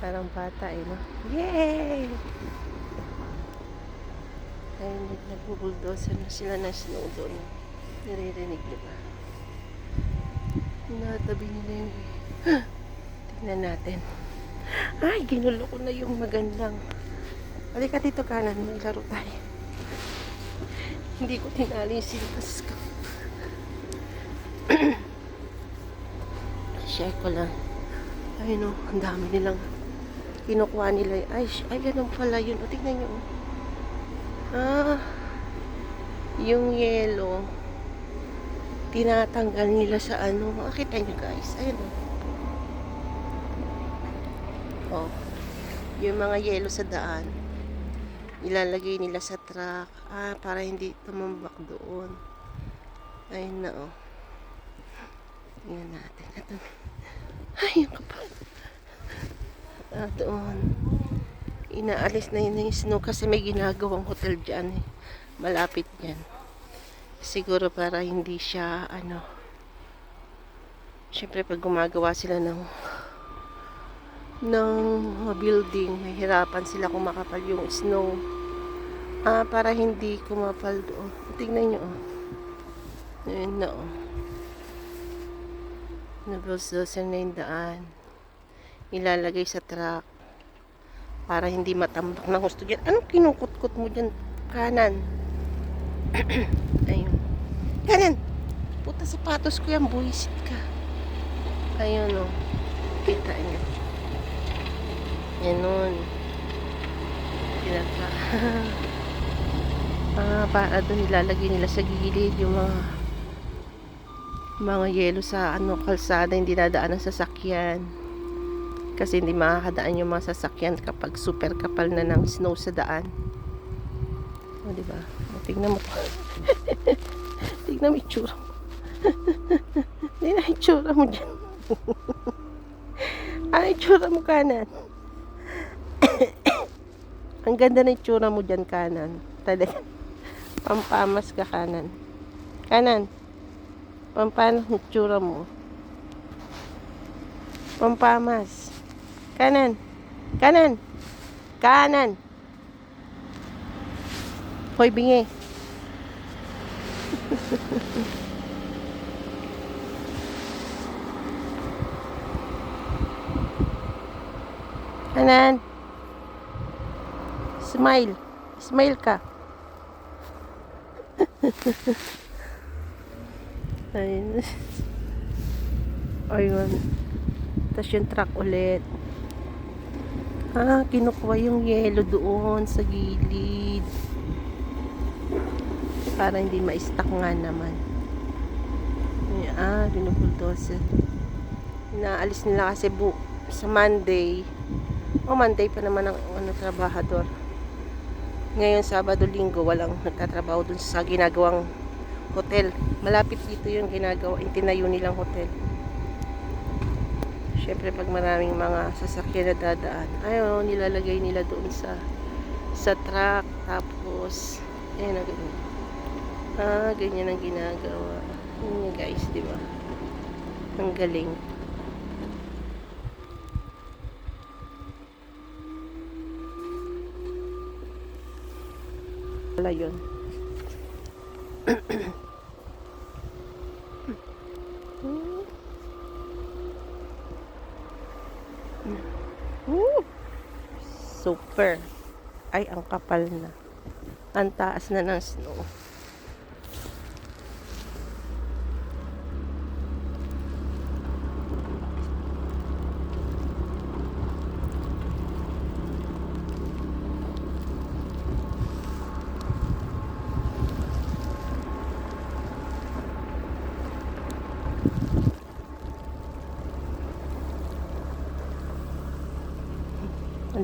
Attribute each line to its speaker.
Speaker 1: Parang bata eh, no? Yay! Ayun, nag-bulldozer na sila ng snow doon. Naririnig niyo ba? Tinatabi nila yung... Tingnan natin. Ay, ginulo ko na yung magandang. Halika dito kanan, maglaro tayo. Hindi ko tinali yung silpas ko. Share ko lang. Ay no, ang dami nilang kinukuha nila. Ay, ganun pala yun. O, tignan nyo. Yung yellow, tinatanggal nila sa ano. Makita nyo guys. Ayun o. Oh, yung mga yellow sa daan, ilalagay nila sa truck. Para hindi tumambak doon. Ayun na o. Tingnan natin. Ito. Ay, yung kapal. Doon. Inaalis na yun yung snow kasi may ginagawang hotel dyan eh. Malapit dyan. Siguro para hindi siya syempre pag gumagawa sila ng building, mahirapan sila kung makapal yung snow. Para hindi kumapal doon. Tingnan nyo oh. Ayun na oh. Nabulsosan na yung daan. Ilalagay sa truck para hindi matambak ng gusto dyan. Anong kinukut-kut mo dyan? Kanan. Ayun. Kanan! Puta sapatos ko yan. Buisit ka. Ayun o. Kita nyo. Ganun. Pinaka. Para doon ilalagay nila sa gilid yung mga yelo sa kalsada. Hindi dadaan ang sasakyan. Kasi hindi makakadaan yung mga sasakyan kapag super kapal na ng snow sa daan. O, diba? Tingnan mo. Tingnan mo itsura mo. Tingnan mo itsura mo dyan. Ano itsura mo kanan? Ang ganda na itsura mo dyan kanan. Talaga. Pampamas ka kanan. Kanan. Pampamas itsura mo. Pampamas. Kanan. Kanan. Kanan. Hoy, bingi. Kanan. Smile. Smile ka. Ayun. Ayun. Tapos yung truck ulit. Kinukuha yung yelo doon sa gilid. Para hindi ma-stuck nga naman. Binubuldoser. Inaalis nila kasi sa Monday. Monday pa naman ang trabahador. Ngayon, Sabado, Linggo, walang nagtatrabaho dun sa ginagawang hotel. Malapit dito yung ginagawa, itinayo nilang hotel. Syempre, pag maraming mga sasakyan na dadaan, ayun, nilalagay nila doon sa truck. Tapos, ayun na ganyan. Ganyan ang ginagawa. Yun guys, di ba? Ang galing. Wala yun. Super. Ay, ang kapal na. Ang taas na ng snow.